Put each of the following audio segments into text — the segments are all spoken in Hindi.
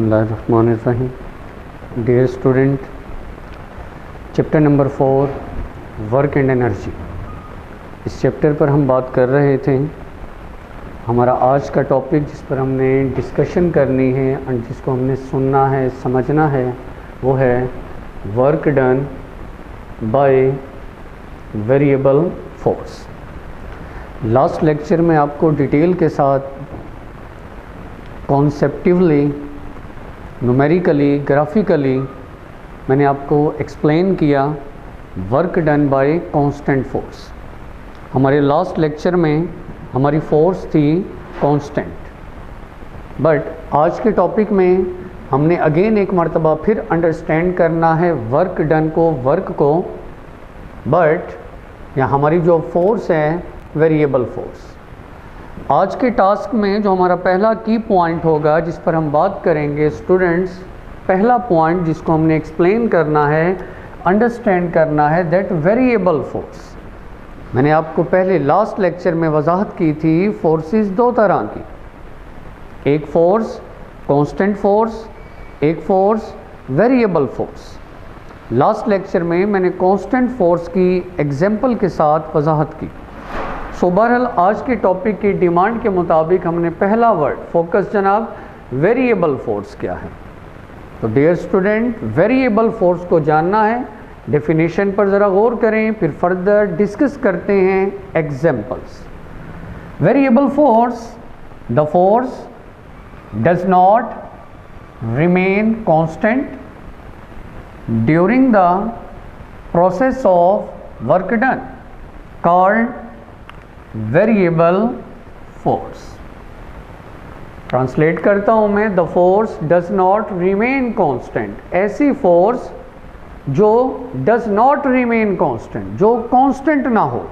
बिस्मिल्लाहिर्रहमानिर्रहीम। Dear student, chapter number 4 work and energy, इस चैप्टर पर हम बात कर रहे थे। हमारा आज का टॉपिक जिस पर हमने डिस्कशन करनी है और जिसको हमने सुनना है, समझना है, वो है work done by variable force. Last lecture में आपको डिटेल के साथ कॉन्सेप्टिवली, न्यूमेरिकली, ग्राफिकली मैंने आपको एक्सप्लेन किया work done by constant force. हमारे लास्ट लेक्चर में हमारी फोर्स थी कांस्टेंट, बट आज के टॉपिक में हमने अगेन एक मर्तबा फिर अंडरस्टैंड करना है वर्क डन को, वर्क को, बट यहाँ हमारी जो फोर्स है वेरिएबल फोर्स। आज के टास्क में जो हमारा पहला की पॉइंट होगा जिस पर हम बात करेंगे स्टूडेंट्स, पहला पॉइंट जिसको हमने एक्सप्लेन करना है, अंडरस्टैंड करना है, दैट वेरिएबल फोर्स। मैंने आपको पहले लास्ट लेक्चर में वजाहत की थी, फोर्सेस दो तरह की, एक फोर्स कांस्टेंट फोर्स, एक force variable force. Last lecture में मैंने कांस्टेंट फोर्स की एग्जाम्पल के साथ वजाहत की। सो बहरहाल आज के टॉपिक की डिमांड के मुताबिक हमने पहला वर्ड फोकस जनाब वेरिएबल फोर्स क्या है। तो डियर स्टूडेंट, वेरिएबल फोर्स को जानना है, डेफिनेशन पर ज़रा गौर करें, फिर फर्दर डिस्कस करते हैं examples. Variable force, the force does not remain constant during the process of work done, called variable force. Translate करता हूं मैं, the force does not remain constant, ऐसी फोर्स जो डज नॉट रिमेन कांस्टेंट, जो कांस्टेंट ना हो,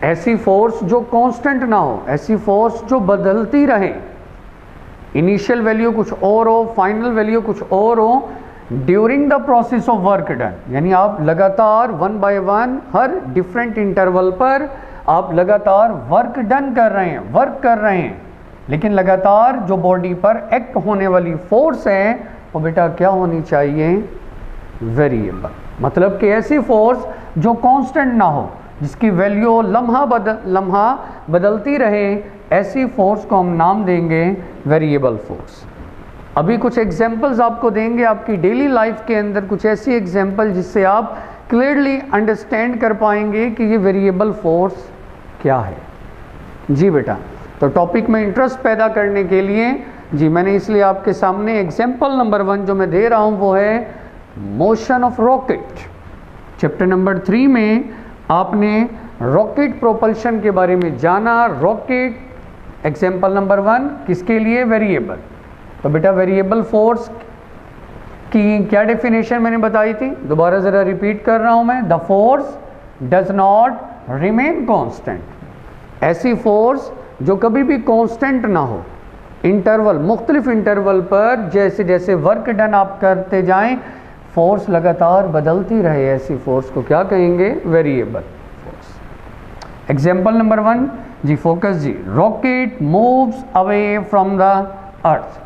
ऐसी फोर्स जो कांस्टेंट ना हो, ऐसी फोर्स जो बदलती रहे, इनिशियल वैल्यू कुछ और हो, फाइनल वैल्यू कुछ और हो, during the process of work done, यानी आप लगातार one by one her different interval पर आप लगातार वर्क डन कर रहे हैं, वर्क कर रहे हैं, लेकिन लगातार जो बॉडी पर एक्ट होने वाली फोर्स है वो बेटा क्या होनी चाहिए, वेरिएबल। मतलब कि ऐसी फोर्स जो कांस्टेंट ना हो, जिसकी वैल्यू लम्हा बदलती रहे, ऐसी फोर्स को हम नाम देंगे वेरिएबल फोर्स। अभी कुछ एग्जाम्पल्स आपको देंगे आपकी डेली लाइफ के अंदर, कुछ ऐसी एग्जाम्पल जिससे आप क्लियरली अंडरस्टैंड कर पाएंगे कि ये वेरिएबल फोर्स क्या है। जी बेटा, तो टॉपिक में इंटरेस्ट पैदा करने के लिए जी मैंने इसलिए आपके सामने एग्जाम्पल नंबर 1 जो मैं दे रहा हूँ वो है motion of rocket. Chapter number 3 में आपने रॉकेट प्रोपल्शन के बारे में जाना। रॉकेट एग्जाम्पल नंबर 1 किसके लिए, वेरिएबल। तो बेटा वेरिएबल फोर्स की क्या डेफिनेशन मैंने बताई थी, दोबारा ज़रा रिपीट कर रहा हूँ मैं, the force does not remain constant, ऐसी फोर्स जो कभी भी कांस्टेंट ना हो, इंटरवल, मुख्तलिफ इंटरवल पर जैसे जैसे वर्क डन आप करते जाएं फोर्स लगातार बदलती रहे, ऐसी फोर्स को क्या कहेंगे, वेरिएबल फोर्स। एग्जाम्पल नंबर 1 जी, फोकस जी, rocket moves away from the earth.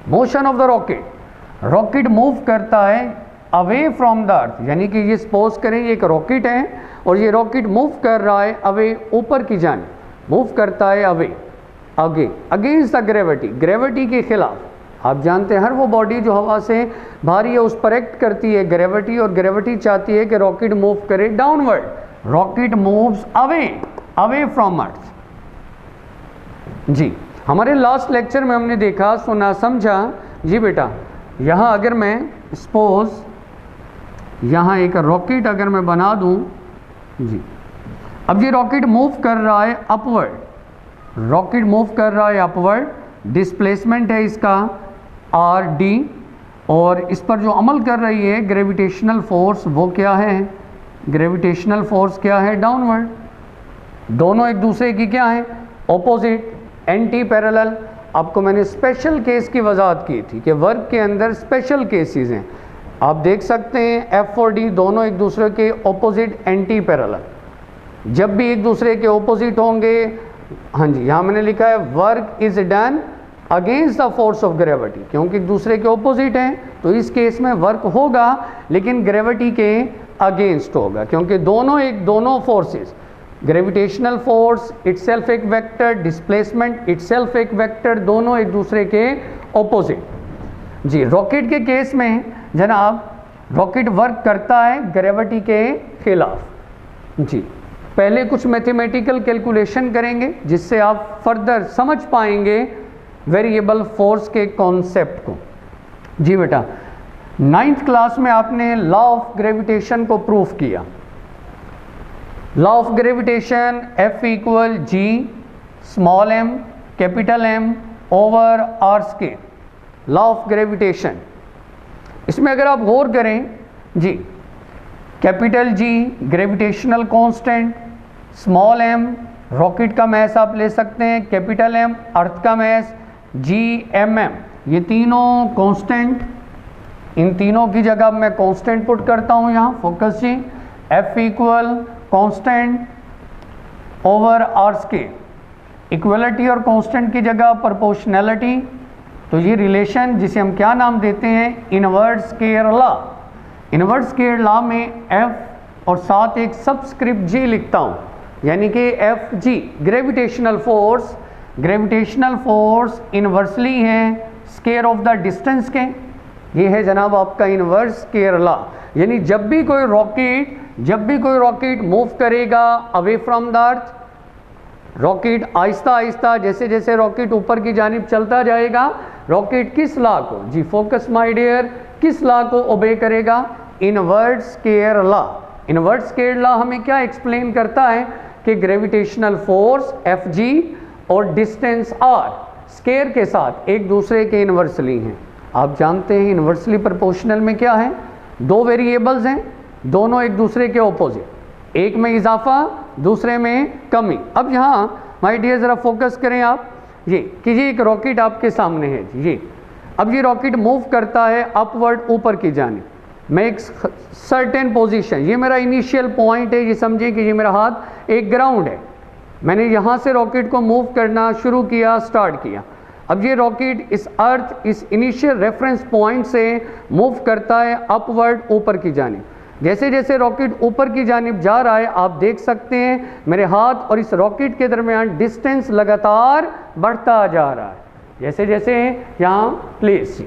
Motion of the rocket, rocket move करता है अवे फ्रॉम द अर्थ, यानी कि ये सपोज करें ये एक रॉकेट है और ये रॉकेट मूव कर रहा है अवे, ऊपर की जानिब मूव करता है अवे, आगे, अगेंस्ट द ग्रेविटी, ग्रेविटी के खिलाफ। आप जानते हैं हर वो बॉडी जो हवा से भारी है उस पर एक्ट करती है ग्रेविटी, और ग्रेविटी चाहती है कि रॉकेट मूव करे downward. Rocket moves away, away from Earth. जी हमारे लास्ट लेक्चर में हमने देखा, सुना, समझा। जी बेटा, यहाँ अगर मैं सपोज यहाँ एक रॉकेट अगर मैं बना दूँ जी, अब ये रॉकेट मूव कर रहा है अपवर्ड, रॉकेट मूव कर रहा है अपवर्ड, डिस्प्लेसमेंट है इसका RD, और इस पर जो अमल कर रही है ग्रेविटेशनल फोर्स वो क्या है, ग्रेविटेशनल फोर्स क्या है, डाउनवर्ड। दोनों एक दूसरे की क्या है, ऑपोजिट, एंटी पैरेलल। आपको मैंने स्पेशल केस की वजाहत की थी कि वर्क के अंदर स्पेशल केसेस हैं, आप देख सकते हैं F और D दोनों एक दूसरे के ऑपोजिट, एंटी पैरेलल। जब भी एक दूसरे के ऑपोजिट होंगे, हाँ जी, यहाँ मैंने लिखा है work is done against the force of gravity, क्योंकि एक दूसरे के ऑपोजिट हैं, तो इस केस में वर्क होगा लेकिन ग्रेविटी के अगेंस्ट होगा, क्योंकि दोनों फोर्सेस, ग्रेविटेशनल फोर्स इटसेल्फ एक वेक्टर, डिस्प्लेसमेंट इटसेल्फ एक वेक्टर, दोनों एक दूसरे के ऑपोजिट। जी, रॉकेट के केस में जनाब रॉकेट वर्क करता है ग्रेविटी के खिलाफ। जी, पहले कुछ मैथमेटिकल कैलकुलेशन करेंगे जिससे आप फर्दर समझ पाएंगे वेरिएबल फोर्स के कॉन्सेप्ट को। जी बेटा, 9th क्लास में आपने लॉ ऑफ ग्रेविटेशन को प्रूफ किया। Law of gravitation F equal G small m capital M over R square, law of gravitation. इसमें अगर आप गौर करें जी, capital G gravitational constant, small m rocket का मैस आप ले सकते हैं, कैपिटल M अर्थ का मैस, G ये तीनों कांस्टेंट, इन तीनों की जगह मैं कांस्टेंट पुट करता हूं यहाँ, फोकस जी। F equal constant over R square, equality और कांस्टेंट की जगह प्रोपोर्शनैलिटी, तो ये रिलेशन जिसे हम क्या नाम देते हैं, inverse square law. Inverse square law में F और साथ एक सबस्क्रिप्ट G लिखता हूँ, यानी कि Fg ग्रेविटेशनल फोर्स इनवर्सली है स्क्वायर ऑफ द डिस्टेंस के। ये है जनाब आपका इनवर्स स्क्वायर लॉ, यानी जब भी कोई रॉकेट मूव करेगा away from the earth, rocket Aahista Aahista जैसे जैसे रॉकेट ऊपर की जानिब चलता जाएगा, रॉकेट किस लॉ को, जी फोकस माय डियर, किस लॉ को ओबे करेगा, inverse square law. Inverse square law हमें क्या एक्सप्लेन करता है कि ग्रेविटेशनल फोर्स Fg और डिस्टेंस r स्क्वायर के साथ एक दूसरे के इनवर्सली हैं। आप जानते हैं इनवर्सली प्रोपोर्शनल में क्या है, दो वेरिएबल्स हैं, दोनों एक दूसरे के ऑपोजिट, एक में इजाफा दूसरे में कमी। अब यहाँ माय डियर ज़रा फोकस करें आप, ये कि ये एक रॉकेट आपके सामने है जी, अब ये रॉकेट मूव करता है अपवर्ड ऊपर की जानिब, मैं एक सर्टेन पोजीशन, ये मेरा इनिशियल पॉइंट है, ये समझिए कि ये मेरा हाथ एक ग्राउंड है, मैंने यहाँ से रॉकेट को मूव करना शुरू किया, स्टार्ट किया। अब ये रॉकेट इस अर्थ, इस इनिशियल रेफरेंस पॉइंट से मूव करता है अपवर्ड ऊपर की जानिब। जैसे जैसे रॉकेट ऊपर की जानिब जा रहा है, आप देख सकते हैं मेरे हाथ और इस रॉकेट के दरमियान डिस्टेंस लगातार बढ़ता जा रहा है। जैसे जैसे यहाँ प्लेस,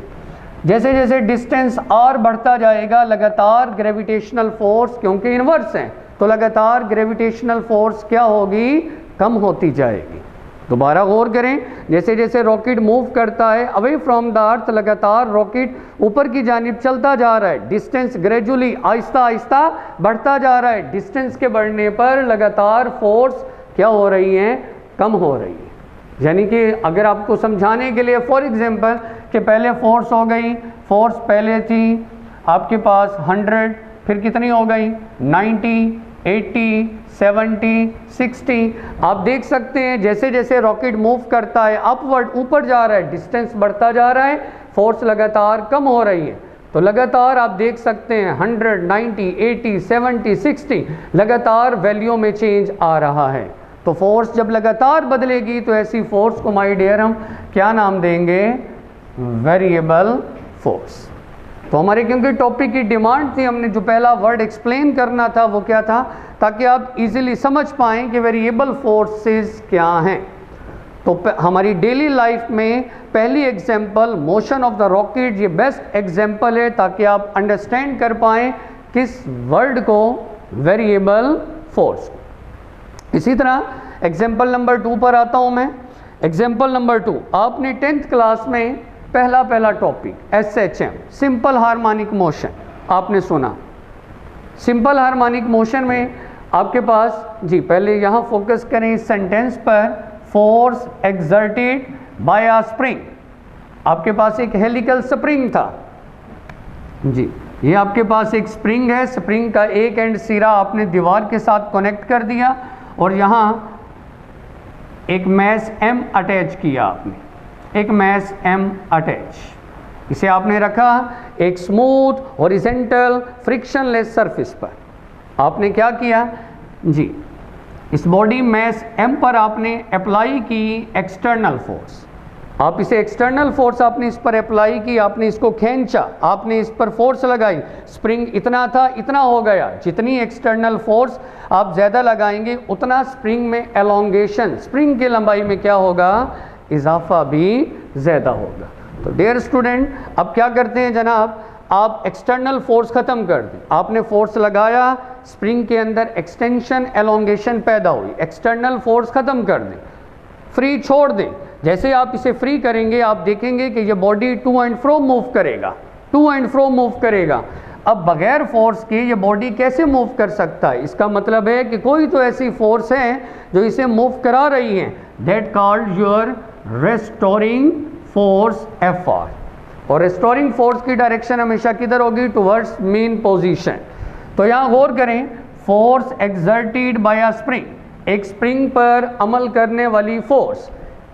जैसे जैसे डिस्टेंस r बढ़ता जाएगा, लगातार ग्रेविटेशनल फोर्स, क्योंकि इन्वर्स हैं तो लगातार ग्रेविटेशनल फोर्स क्या होगी, कम होती जाएगी। दोबारा गौर करें, जैसे जैसे रॉकेट मूव करता है अवे फ्रॉम द अर्थ, लगातार रॉकेट ऊपर की जानिब चलता जा रहा है, डिस्टेंस ग्रेजुअली आहिस्ता आहिस्ता बढ़ता जा रहा है, डिस्टेंस के बढ़ने पर लगातार फोर्स क्या हो रही है, कम हो रही है। यानी कि अगर आपको समझाने के लिए फॉर एग्जांपल कि पहले फोर्स हो गई, फोर्स पहले थी आपके पास 100, फिर कितनी हो गई 90, 80, 70, 60। आप देख सकते हैं जैसे जैसे रॉकेट मूव करता है अपवर्ड ऊपर जा रहा है, डिस्टेंस बढ़ता जा रहा है, फोर्स लगातार कम हो रही है। तो लगातार आप देख सकते हैं 100, 90, 80, 70, 60 लगातार वैल्यू में चेंज आ रहा है। तो फोर्स जब लगातार बदलेगी तो ऐसी फोर्स को माय डियर हम क्या नाम देंगे, वेरिएबल फोर्स। तो हमारे क्योंकि टॉपिक की डिमांड थी, हमने जो पहला वर्ड एक्सप्लेन करना था वो क्या था, ताकि आप इजीली समझ पाएं कि वेरिएबल फोर्सेस क्या हैं। तो हमारी डेली लाइफ में पहली example motion of the rocket, ये बेस्ट एग्जांपल है ताकि आप अंडरस्टैंड कर पाएं किस वर्ड को, वेरिएबल फोर्स। इसी तरह एग्जांपल नंबर 2 पर आता हूं मैं। एग्जांपल नंबर 2, आपने 10th क्लास में पहला topic SHM simple harmonic motion आपने सुना। सिंपल हार्मोनिक मोशन में आपके पास जी, पहले यहाँ फोकस करें इस सेंटेंस पर, force exerted by a spring. आपके पास एक हेलिकल स्प्रिंग था जी, ये आपके पास एक स्प्रिंग है, स्प्रिंग का एक एंड सिरा आपने दीवार के साथ कनेक्ट कर दिया और यहाँ एक मैस M अटैच किया आपने, एक मैस M अटैच, इसे आपने रखा एक स्मूथ हॉरिजॉन्टल फ्रिक्शनलेस सरफेस पर। आपने क्या किया जी, इस बॉडी मैस M पर आपने अप्लाई की एक्सटर्नल फोर्स। आप इसे एक्सटर्नल फोर्स आपने इस पर अप्लाई की, आपने इसको खींचा, आपने इस पर फोर्स लगाई, स्प्रिंग इतना था इतना हो गया। जितनी एक्सटर्नल फोर्स आप ज़्यादा लगाएंगे उतना स्प्रिंग में एलोंगेशन, स्प्रिंग की लंबाई में क्या होगा, इजाफा भी ज़्यादा होगा। तो डियर स्टूडेंट, अब क्या करते हैं जनाब, आप एक्सटर्नल फोर्स ख़त्म कर दें। आपने फोर्स लगाया, स्प्रिंग के अंदर एक्सटेंशन एलोंगेशन पैदा हुई, एक्सटर्नल फोर्स ख़त्म कर दें, फ्री छोड़ दें। जैसे आप इसे फ्री करेंगे आप देखेंगे कि ये body to and fro move करेगा, टू एंड फ्रो मूव करेगा। अब बगैर फोर्स के ये बॉडी कैसे मूव कर सकता है, इसका मतलब है कि कोई तो ऐसी फोर्स है जो इसे मूव करा रही है, that called your restoring force Fr। और रेस्टोरिंग फोर्स की डायरेक्शन हमेशा किधर होगी, टुवर्ड्स मीन पोजीशन। तो यहाँ गौर करें, force exerted by a spring, एक स्प्रिंग पर अमल करने वाली force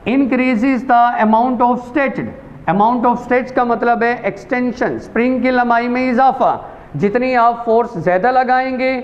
increases the amount of stretched. Amount of stretch का मतलब है एक्सटेंशन, स्प्रिंग की लंबाई में इजाफा। जितनी आप फोर्स ज़्यादा लगाएंगे,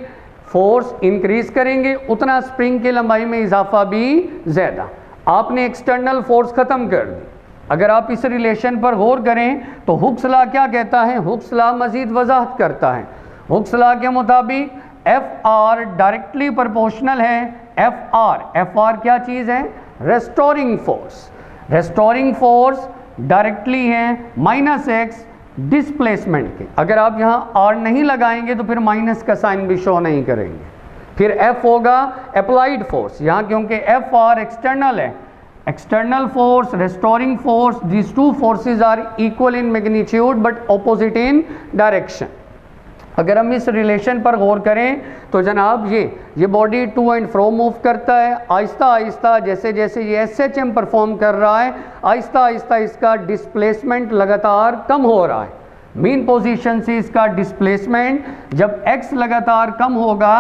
फोर्स इंक्रीज करेंगे, उतना स्प्रिंग की लंबाई में इजाफा भी ज़्यादा। आपने एक्सटर्नल फोर्स ख़त्म कर दी। अगर आप इस रिलेशन पर गौर करें तो हुक्स लॉ क्या कहता है, हुक्स लॉ मज़ीद वजाहत करता है। हुक्स लॉ के मुताबिक Fr डायरेक्टली प्रोपोर्शनल है Fr क्या चीज़ है, restoring force. Restoring force directly है -x डिस्प्लेसमेंट के। अगर आप यहाँ R नहीं लगाएंगे तो फिर माइनस का साइन भी शो नहीं करेंगे। फिर F होगा अप्लाइड फोर्स, यहाँ क्योंकि Fr एक्सटर्नल है, external force, restoring force, these two forces are equal in magnitude but opposite in direction। अगर हम इस रिलेशन पर गौर करें तो जनाब ये body to and fro move करता है, आहिस्ता आहिस्ता जैसे जैसे ये SHM परफॉर्म कर रहा है, आहिस्ता आहिस्ता इसका डिस्प्लेसमेंट लगातार कम हो रहा है। मीन पोजीशन से इसका डिस्प्लेसमेंट जब x लगातार कम होगा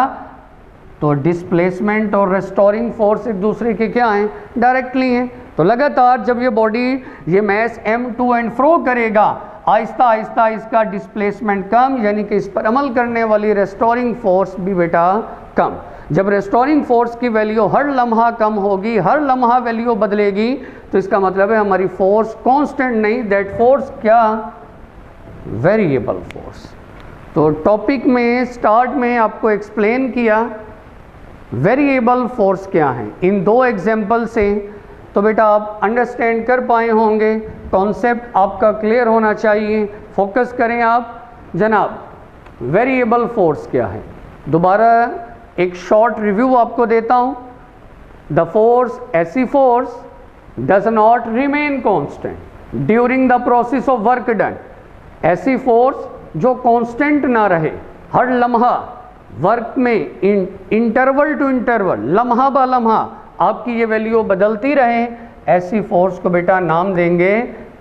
तो डिस्प्लेसमेंट और रेस्टोरिंग फोर्स एक दूसरे के क्या हैं, डायरेक्टली हैं। तो लगातार जब ये बॉडी ये mass m to and fro करेगा, आहिस्ता आहिस्ता इसका डिस्प्लेसमेंट कम, यानी कि इस पर अमल करने वाली रेस्टोरिंग फोर्स भी बेटा कम। जब रेस्टोरिंग फोर्स की वैल्यू हर लम्हा कम होगी, हर लम्हा वैल्यू बदलेगी, तो इसका मतलब है हमारी फोर्स कांस्टेंट नहीं, दैट फोर्स क्या, वेरिएबल फोर्स। तो टॉपिक में स्टार्ट में आपको एक्सप्लेन किया वेरिएबल फोर्स क्या है इन दो एग्जाम्पल से। तो बेटा आप अंडरस्टैंड कर पाए होंगे, कॉन्सेप्ट आपका क्लियर होना चाहिए। फोकस करें आप जनाब, वेरिएबल फोर्स क्या है। दोबारा एक शॉर्ट रिव्यू आपको देता हूँ। द फोर्स, ऐसी force does not remain constant during the process of work done. ऐसी फोर्स जो कांस्टेंट ना रहे, हर लम्हा वर्क में इंटरवल टू इंटरवल, लम्हा ब लम्हा आपकी ये वैल्यू बदलती रहे, ऐसी फोर्स को बेटा नाम देंगे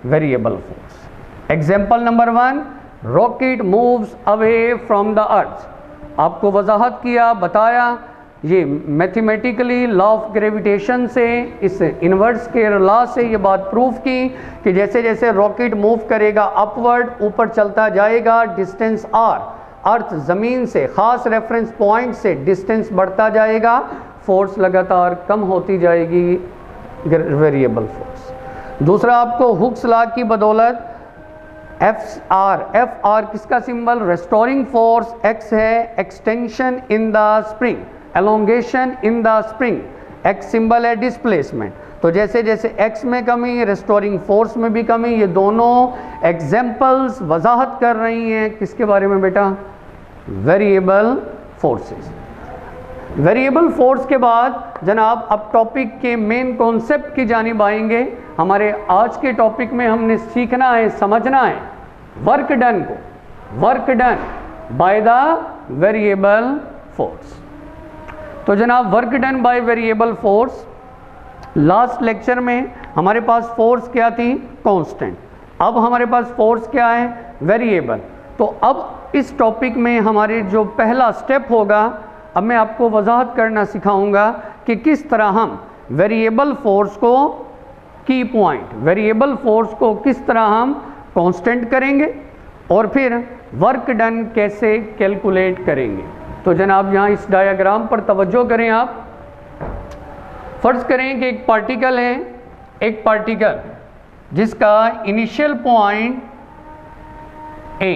variable force. Example number 1, rocket moves away from the अर्थ। आपको वजाहत किया, बताया, ये मैथमेटिकली लॉ ऑफ ग्रेविटेशन से, इस इन्वर्स के लॉ से ये बात प्रूफ की कि जैसे जैसे रॉकेट मूव करेगा अपवर्ड, ऊपर चलता जाएगा, डिस्टेंस r, अर्थ ज़मीन से ख़ास रेफरेंस पॉइंट से डिस्टेंस बढ़ता जाएगा, फोर्स लगातार कम होती जाएगी, वेरिएबल फोर्स। दूसरा आपको हुक्स लॉ की बदौलत Fr किसका सिंबल, रेस्टोरिंग फोर्स, x है extension in the spring, elongation in the spring, x symbol है डिस्प्लेसमेंट। तो जैसे जैसे x में कमी, रेस्टोरिंग फोर्स में भी कमी, ये दोनों एग्जाम्पल्स वजाहत कर रही हैं किसके बारे में बेटा, वेरिएबल फोर्सेस। वेरिएबल फोर्स के बाद जनाब अब टॉपिक के मेन कॉन्सेप्ट की जानिब आएंगे। हमारे आज के टॉपिक में हमने सीखना है, समझना है वर्क डन को, work done by the variable force. तो जनाब work done by variable force, last lecture में हमारे पास फोर्स क्या थी, कांस्टेंट। अब हमारे पास फोर्स क्या है, वेरिएबल। तो अब इस टॉपिक में हमारे जो पहला स्टेप होगा, अब मैं आपको वजाहत करना सिखाऊंगा कि किस तरह हम वेरिएबल फोर्स को, की पॉइंट, वेरिएबल फोर्स को किस तरह हम कांस्टेंट करेंगे और फिर वर्क डन कैसे कैलकुलेट करेंगे। तो जनाब यहाँ इस डायग्राम पर तवज्जो करें आप। फर्ज करें कि एक पार्टिकल है, एक पार्टिकल जिसका इनिशियल पॉइंट A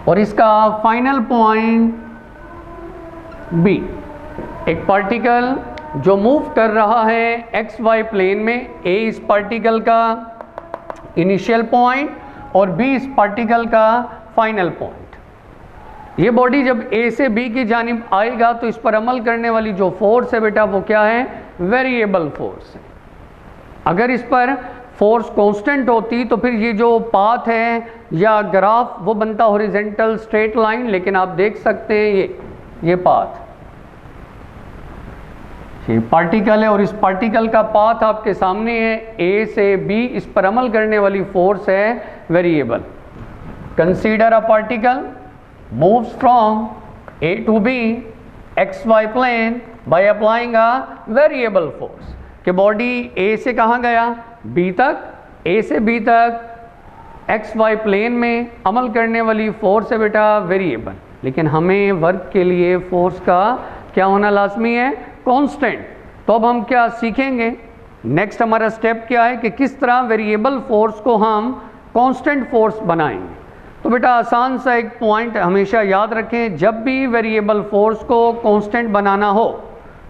और इसका फाइनल पॉइंट B, एक पार्टिकल जो मूव कर रहा है एक्स वाई प्लेन में, A इस पार्टिकल का इनिशियल पॉइंट और B इस पार्टिकल का फाइनल पॉइंट। ये बॉडी जब A से B की जानिब आएगा तो इस पर अमल करने वाली जो फोर्स है बेटा वो क्या है, वेरिएबल फोर्स है। अगर इस पर फोर्स कांस्टेंट होती तो फिर ये जो पाथ है या ग्राफ वो बनता हॉरिजॉन्टल स्ट्रेट लाइन, लेकिन आप देख सकते हैं ये पाथ, ये पार्टिकल है और इस पार्टिकल का पाथ आपके सामने है, A से B, इस पर अमल करने वाली फोर्स है variable. Consider a particle moves from A to B XY plane by applying a variable force, कि बॉडी A से कहाँ गया, B तक, A से B तक XY प्लेन में अमल करने वाली फोर्स है बेटा वेरिएबल, लेकिन हमें वर्क के लिए फोर्स का क्या होना लाजमी है, कांस्टेंट। तो अब हम क्या सीखेंगे, नेक्स्ट हमारा स्टेप क्या है कि किस तरह वेरिएबल फोर्स को हम कांस्टेंट फोर्स बनाएंगे। तो बेटा आसान सा एक पॉइंट हमेशा याद रखें, जब भी वेरिएबल फोर्स को कांस्टेंट बनाना हो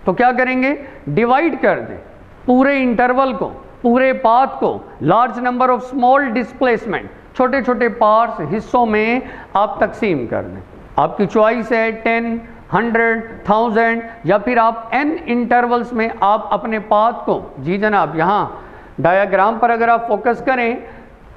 तो क्या करेंगे, डिवाइड कर दें पूरे इंटरवल को, पूरे पाथ को large number of small displacement, छोटे छोटे पार्ट्स हिस्सों में आप तकसीम कर दें। आपकी चॉइस है 10, 100, 1000 या फिर आप n इंटरवल्स में आप अपने पाथ को, जी जनाब यहाँ डायग्राम पर अगर आप फोकस करें,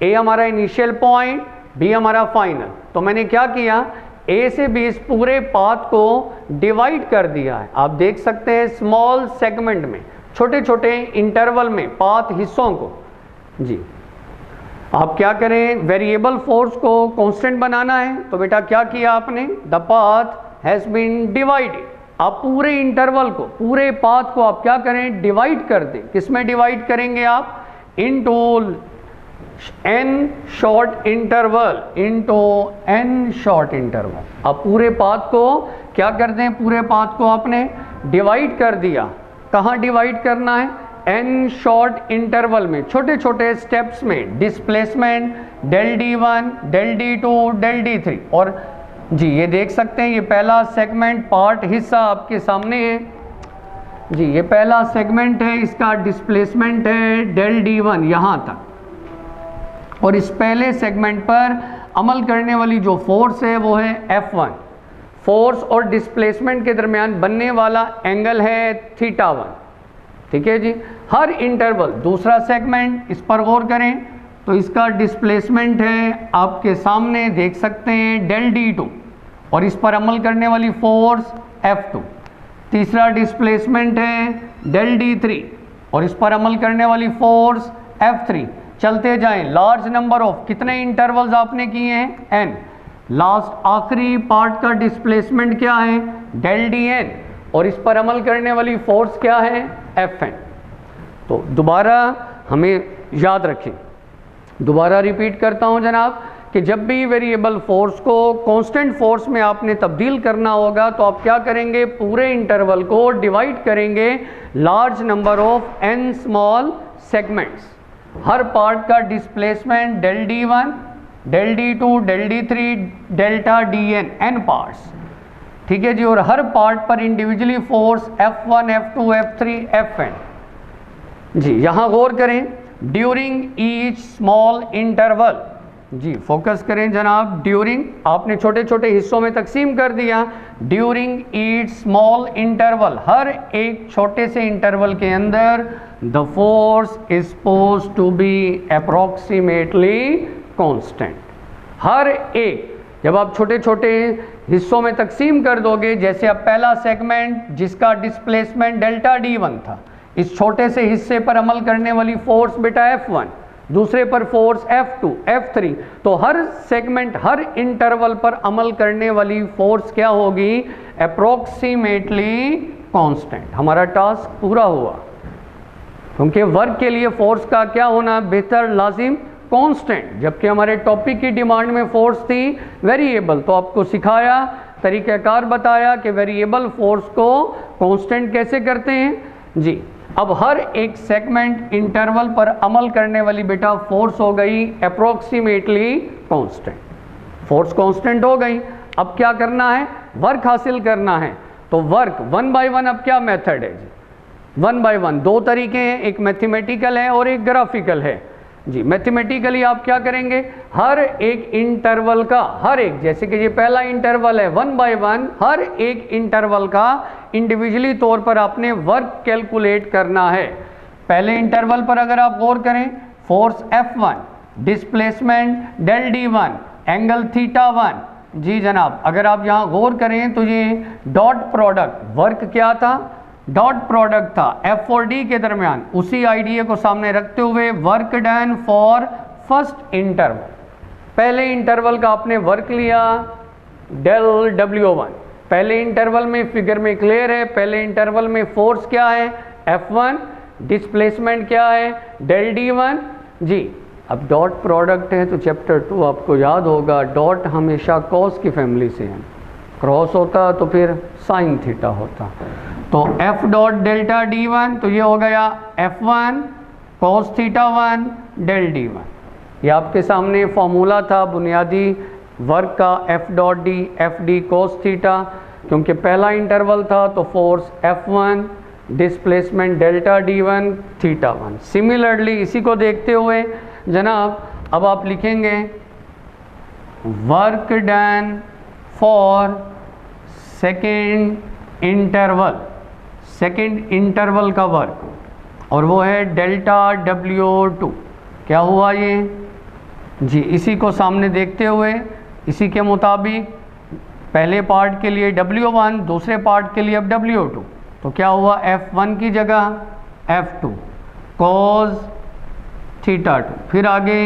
A हमारा इनिशियल पॉइंट, B हमारा फाइनल, तो मैंने क्या किया, A से B इस पूरे पाथ को डिवाइड कर दिया है। आप देख सकते हैं स्मॉल सेगमेंट में, छोटे छोटे इंटरवल में पाथ हिस्सों को। जी आप क्या करें, वेरिएबल फोर्स को कांस्टेंट बनाना है तो बेटा क्या किया आपने, the path has been divided. आप पूरे इंटरवल को, पूरे पाथ को आप क्या करें, डिवाइड कर दें। किसमें डिवाइड करेंगे आप, into n short interval, into n short interval. आप पूरे पाथ को क्या कर दें, पूरे पाथ को आपने डिवाइड कर दिया। कहाँ डिवाइड करना है, n शॉर्ट इंटरवल में, छोटे छोटे स्टेप्स में, displacement del d1, del d2, del d3। और जी ये देख सकते हैं ये पहला सेगमेंट पार्ट हिस्सा आपके सामने है। जी ये पहला सेगमेंट है, इसका डिस्प्लेसमेंट है डेल d1 यहाँ तक, और इस पहले सेगमेंट पर अमल करने वाली जो फोर्स है वो है F1। फोर्स और डिस्प्लेसमेंट के दरमियान बनने वाला एंगल है θ1। ठीक है जी, हर इंटरवल, दूसरा सेगमेंट इस पर गौर करें तो इसका डिस्प्लेसमेंट है आपके सामने देख सकते हैं डेल d2, और इस पर अमल करने वाली फोर्स F2। तीसरा डिस्प्लेसमेंट है डेल d3 और इस पर अमल करने वाली फोर्स F3। चलते जाएं, लार्ज नंबर ऑफ, कितने इंटरवल्स आपने किए हैं, n। लास्ट आखिरी पार्ट का डिस्प्लेसमेंट क्या है, डेल dn, और इस पर अमल करने वाली फोर्स क्या है, Fn। तो दोबारा हमें याद रखें, दोबारा रिपीट करता हूं जनाब, कि जब भी वेरिएबल फोर्स को कांस्टेंट फोर्स में आपने तब्दील करना होगा तो आप क्या करेंगे, पूरे इंटरवल को डिवाइड करेंगे large number of n small segments. हर पार्ट का displacement del d1, del d2, del d3, delta dn, n parts. ठीक है जी, और हर पार्ट पर individually force F1, F2, F3, Fn। जी यहाँ गौर करें, ड्यूरिंग ईच स्मॉल इंटरवल, जी फोकस करें जनाब, ड्यूरिंग, आपने छोटे छोटे हिस्सों में तकसीम कर दिया। ड्यूरिंग ईच स्मॉल इंटरवल, हर एक छोटे से इंटरवल के अंदर the force is supposed to be approximately constant. हर एक, जब आप छोटे छोटे हिस्सों में तकसीम कर दोगे, जैसे अब पहला सेगमेंट जिसका डिस्प्लेसमेंट डेल्टा d1 था, इस छोटे से हिस्से पर अमल करने वाली फोर्स बेटा F1, दूसरे पर फोर्स F2, F3, तो हर सेगमेंट, हर इंटरवल पर अमल करने वाली फोर्स क्या होगी, अप्रॉक्सीमेटली कांस्टेंट। हमारा टास्क पूरा हुआ, क्योंकि वर्क के लिए फोर्स का क्या होना बेहतर लाजिम, कांस्टेंट, जबकि हमारे टॉपिक की डिमांड में फोर्स थी वेरिएबल। तो आपको सिखाया, तरीक़ाकार बताया कि वेरिएबल फोर्स को कांस्टेंट कैसे करते हैं। जी। अब हर एक सेगमेंट इंटरवल पर अमल करने वाली बेटा फोर्स हो गई अप्रोक्सीमेटली कांस्टेंट, फोर्स कांस्टेंट हो गई। अब क्या करना है, वर्क हासिल करना है। तो वर्क 1 बाय 1 अब क्या मेथड है जी, 1 बाय 1 दो तरीके हैं, एक मैथमेटिकल है और एक ग्राफिकल है जी। मैथमेटिकली आप क्या करेंगे, हर एक इंटरवल का, हर एक, जैसे कि ये पहला इंटरवल है 1 बाय 1, हर एक इंटरवल का इंडिविजुअली तौर पर आपने वर्क कैलकुलेट करना है। पहले इंटरवल पर अगर आप गौर करें, force F1, displacement del D1, angle θ1 जी जनाब। अगर आप यहाँ गौर करें तो ये डॉट प्रोडक्ट वर्क क्या था, डॉट प्रोडक्ट था F और D के दरमियान। उसी आइडिया को सामने रखते हुए work done for first interval, पहले इंटरवल का आपने वर्क लिया डेल W1। पहले इंटरवल में फिगर में क्लियर है, पहले इंटरवल में फोर्स क्या है F1, डिस्प्लेसमेंट क्या है डेल D1 जी। अब डॉट प्रोडक्ट है तो चैप्टर 2 आपको याद होगा, डॉट हमेशा कॉस की फैमिली से है, क्रॉस होता तो फिर साइन थीटा होता। तो F डॉट डेल्टा D1 तो ये हो गया F1 cos θ1 डेल D1। ये आपके सामने फॉर्मूला था बुनियादी वर्क का, F dot D FD cos θ, क्योंकि पहला इंटरवल था तो force F1, displacement delta D1 θ1। Similarly इसी को देखते हुए जनाब अब आप लिखेंगे work done for second interval, second interval का वर्क, और वो है डेल्टा W2। क्या हुआ ये जी, इसी को सामने देखते हुए इसी के मुताबिक पहले पार्ट के लिए W1, दूसरे पार्ट के लिए अब W2। तो क्या हुआ, F1 की जगह F2 cos θ2, फिर आगे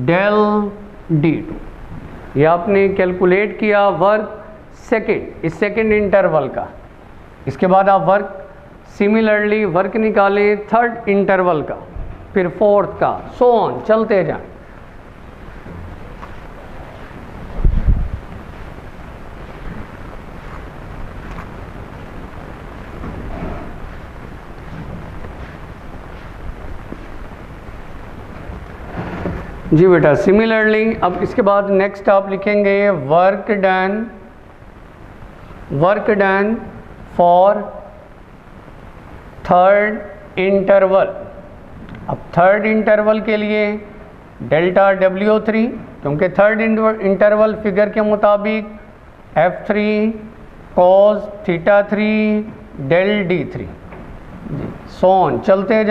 डेल D2। ये आपने कैलकुलेट किया वर्क सेकेंड, इस सेकेंड इंटरवल का। इसके बाद आप वर्क सिमिलरली वर्क निकालें थर्ड इंटरवल का, फिर फोर्थ का, सो ऑन चलते जाएं। जी बेटा सिमिलरली अब इसके बाद नेक्स्ट आप लिखेंगे work done for third interval. अब थर्ड इंटरवल के लिए डेल्टा W3, क्योंकि थर्ड इंटरवल फिगर के मुताबिक F3 cos θ3 डेल D3 जी। सोन चलते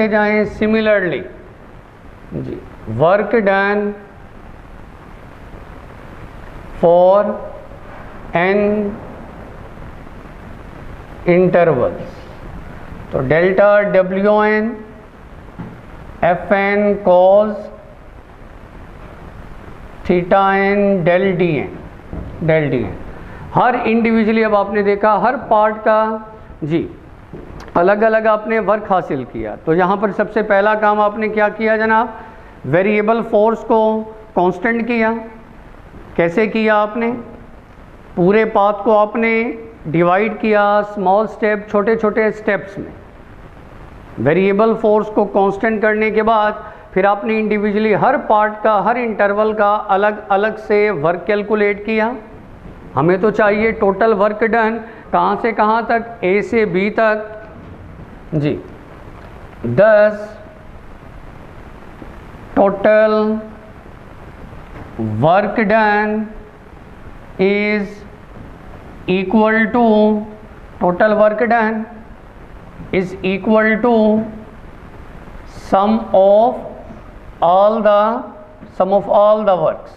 जाएं सिमिलरली जी। Work done for n intervals, तो delta WN FN cos θN del DN। हर इंडिविजुअली अब आपने देखा हर पार्ट का जी अलग अलग आपने वर्क हासिल किया। तो यहाँ पर सबसे पहला काम आपने क्या किया जनाब, वेरिएबल फोर्स को कांस्टेंट किया। कैसे किया आपने, पूरे पाथ को आपने डिवाइड किया स्मॉल स्टेप, छोटे छोटे स्टेप्स में। वेरिएबल फोर्स को कांस्टेंट करने के बाद फिर आपने इंडिविजुअली हर पार्ट का, हर इंटरवल का अलग अलग से वर्क कैलकुलेट किया। हमें तो चाहिए टोटल वर्क डन, कहाँ से कहाँ तक, A से B तक जी। 10 total work done is equal to, total work done is equal to sum of all the works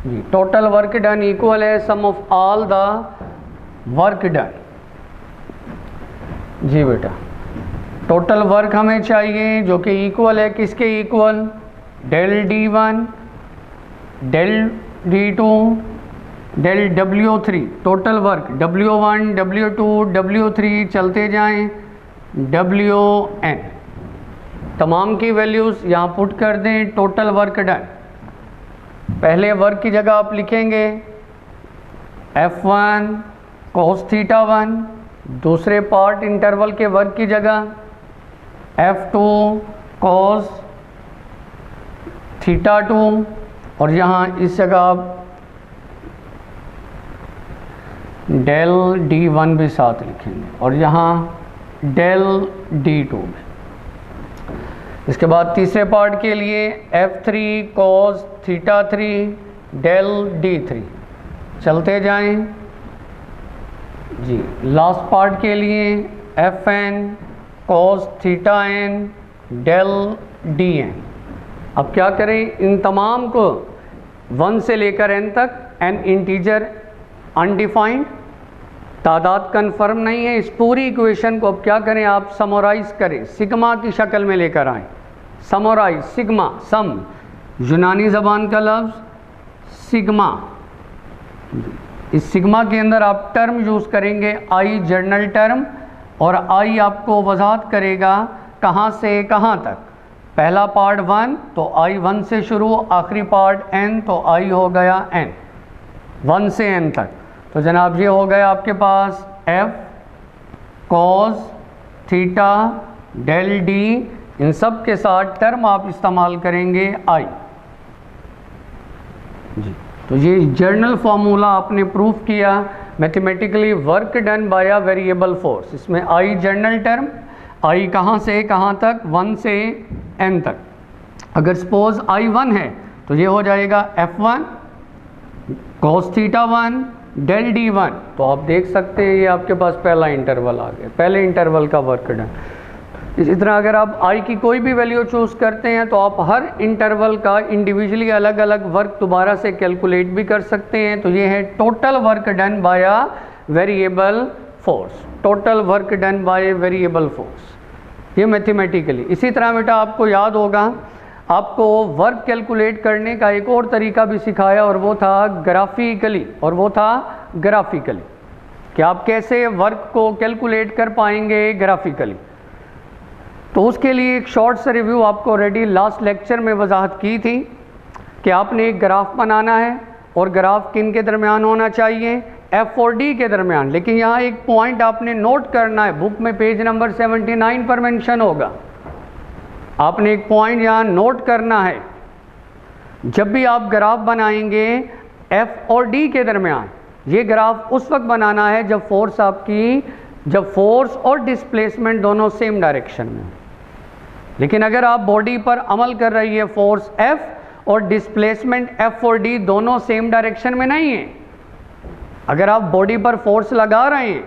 जी। टोटल वर्क डन इक्वल है sum of all the work done जी बेटा। टोटल वर्क हमें चाहिए जो कि इक्वल है किसके इक्वल, del D1 del D2 del W3। Total work W1 W2 W3 चलते जाएं WN, तमाम की वैल्यूज़ यहाँ पुट कर दें। टोटल वर्क डन, पहले वर्क की जगह आप लिखेंगे F1 cos θ1 दूसरे पार्ट इंटरवल के वर्क की जगह F2 cos θ2 और यहाँ इस जगह आप डेल D1 भी साथ लिखेंगे और यहाँ डेल D2 भी। इसके बाद तीसरे पार्ट के लिए F3 cos θ3 डेल D3 चलते जाएं जी। लास्ट पार्ट के लिए Fn cos θn del Dn। अब क्या करें, इन तमाम को 1 से लेकर n तक, n इंटीजर अनडिफाइंड, तादाद कन्फर्म नहीं है, इस पूरी इक्वेशन को अब क्या करें, आप समराइज करें, सिग्मा की शक्ल में लेकर आएँ। समराइज, सिग्मा, सम यूनानी ज़बान का लफ्ज़ सिग्मा। इस सिग्मा के अंदर आप टर्म यूज़ करेंगे आई जर्नल टर्म, और आई आपको वजाहत करेगा कहाँ से कहाँ तक। पहला पार्ट 1 तो आई 1 से शुरू, आखिरी पार्ट n तो आई हो गया n, 1 से n तक। तो जनाब ये हो गया आपके पास f cos theta del d, इन सब के साथ टर्म आप इस्तेमाल करेंगे आई जी। तो ये जर्नल फार्मूला आपने प्रूफ किया, mathematically work done by a variable force. इसमें आई जर्नल टर्म, आई कहाँ से कहाँ तक, 1 से n तक। अगर सपोज आई 1 है तो ये हो जाएगा F1 cos θ1 डेल D1। तो आप देख सकते हैं ये आपके पास पहला इंटरवल आ गया, पहले इंटरवल का वर्क डन। इसी तरह अगर आप आई की कोई भी वैल्यू चूज़ करते हैं तो आप हर इंटरवल का इंडिविजुअली अलग अलग वर्क दोबारा से कैलकुलेट भी कर सकते हैं। तो ये है total work done by a variable force, total work done by variable force, ये मैथमेटिकली। इसी तरह बेटा आपको याद होगा, आपको वर्क कैलकुलेट करने का एक और तरीका भी सिखाया, और वो था ग्राफिकली, कि आप कैसे वर्क को कैलकुलेट कर पाएंगे ग्राफिकली। तो उसके लिए एक शॉर्ट सा रिव्यू आपको ऑलरेडी लास्ट लेक्चर में वजाहत की थी कि आपने एक ग्राफ बनाना है, और ग्राफ किन के दरमियान होना चाहिए, F और D के दरमियान। लेकिन यहाँ एक पॉइंट आपने नोट करना है, बुक में पेज नंबर 79 पर मेंशन होगा। आपने एक पॉइंट यहाँ नोट करना है, जब भी आप ग्राफ बनाएंगे F और D के दरमियान, ये ग्राफ उस वक्त बनाना है जब फोर्स और डिस्प्लेसमेंट दोनों सेम डायरेक्शन में। लेकिन अगर आप बॉडी पर अमल कर रही है फोर्स F और डिस्प्लेसमेंट F और D दोनों सेम डायरेक्शन में नहीं है, अगर आप बॉडी पर फोर्स लगा रहे हैं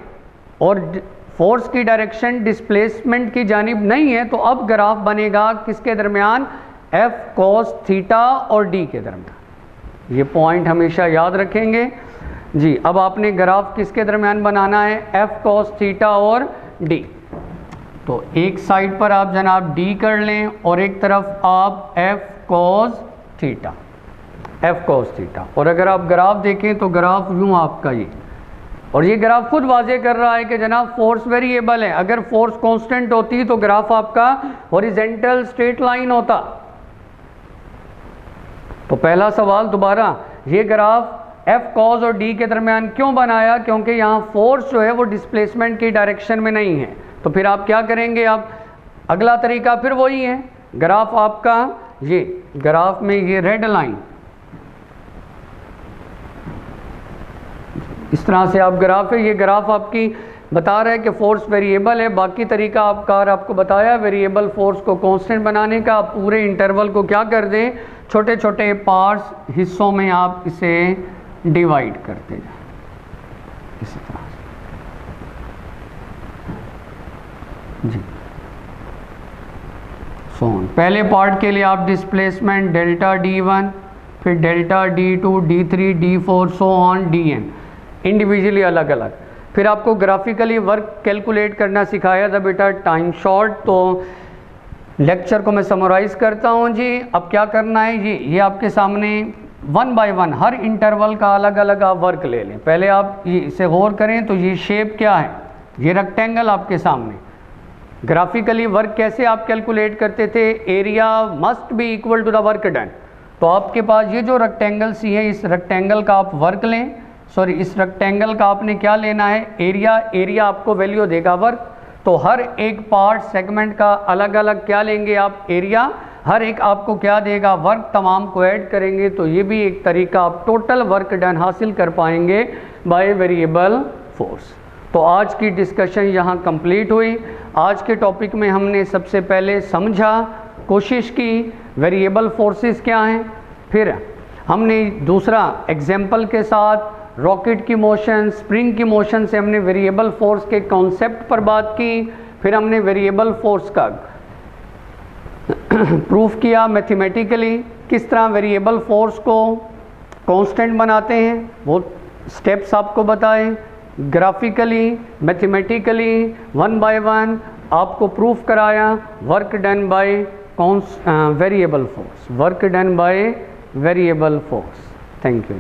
और फोर्स की डायरेक्शन डिस्प्लेसमेंट की जानिब नहीं है, तो अब ग्राफ बनेगा किसके दरमियान, F cos थीटा और D के दरमियान। ये पॉइंट हमेशा याद रखेंगे जी। अब आपने ग्राफ किसके दरमियान बनाना है, F cos थीटा और D। तो एक साइड पर आप जनाब D कर लें और एक तरफ आप F cos थीटा, और अगर आप ग्राफ देखें तो ग्राफ यूँ आपका ये, और ये ग्राफ खुद वाजे कर रहा है कि जनाब फोर्स वेरिएबल है। अगर फोर्स कांस्टेंट होती तो ग्राफ आपका हॉरिजॉन्टल स्ट्रेट लाइन होता। तो पहला सवाल दोबारा, ये ग्राफ F cos और D के दरमियान क्यों बनाया, क्योंकि यहाँ फोर्स जो है वो डिस्प्लेसमेंट की डायरेक्शन में नहीं है। तो फिर आप क्या करेंगे, आप अगला तरीका फिर वही है, ग्राफ आपका ये, ग्राफ में ये रेड लाइन, इस तरह से आप ग्राफ है, ये ग्राफ आपकी बता रहा है कि फोर्स वेरिएबल है। बाकी तरीका आपको बताया वेरिएबल फोर्स को कांस्टेंट बनाने का। आप पूरे इंटरवल को क्या कर दें, छोटे छोटे पार्ट्स, हिस्सों में आप इसे डिवाइड करते जाएं इसी तरह से जी। पहले पार्ट के लिए आप डिस्प्लेसमेंट डेल्टा D1, फिर delta D2, D3, D4 so on Dn individually अलग अलग। फिर आपको ग्राफिकली वर्क कैलकुलेट करना सिखाया था बेटा, टाइम शॉर्ट। तो लेक्चर को मैं समराइज करता हूँ जी। अब क्या करना है जी, ये आपके सामने 1 बाय 1 हर इंटरवल का अलग अलग आप वर्क ले लें। पहले आप ये इसे गौर करें तो ये शेप क्या है, ये रेक्टेंगल आपके सामने। ग्राफिकली वर्क कैसे आप कैलकुलेट करते थे, area must be equal to the work done. तो आपके पास ये जो रेक्टेंगल सी है, इस रेक्टेंगल का आप वर्क लें, सॉरी इस रेक्टेंगल का आपने क्या लेना है, एरिया। एरिया आपको वैल्यू देगा वर्क, तो हर एक पार्ट सेगमेंट का अलग अलग क्या लेंगे आप, एरिया। हर एक आपको क्या देगा, वर्क। तमाम को ऐड करेंगे तो ये भी एक तरीका, आप टोटल वर्क डन हासिल कर पाएंगे बाय वेरिएबल फोर्स। तो आज की डिस्कशन यहाँ कंप्लीट हुई। आज के टॉपिक में हमने सबसे पहले समझा, कोशिश की वेरिएबल फोर्सेस क्या हैं, फिर हमने दूसरा एग्जाम्पल के साथ रॉकेट की मोशन, स्प्रिंग की मोशन से हमने वेरिएबल फोर्स के कॉन्सेप्ट पर बात की, फिर हमने वेरिएबल फोर्स का प्रूफ किया मैथमेटिकली, किस तरह वेरिएबल फोर्स को कांस्टेंट बनाते हैं वो स्टेप्स आपको बताए, ग्राफिकली मैथमेटिकली 1 by 1 आपको प्रूफ कराया, work done by variable force, work done by variable force. Thank you.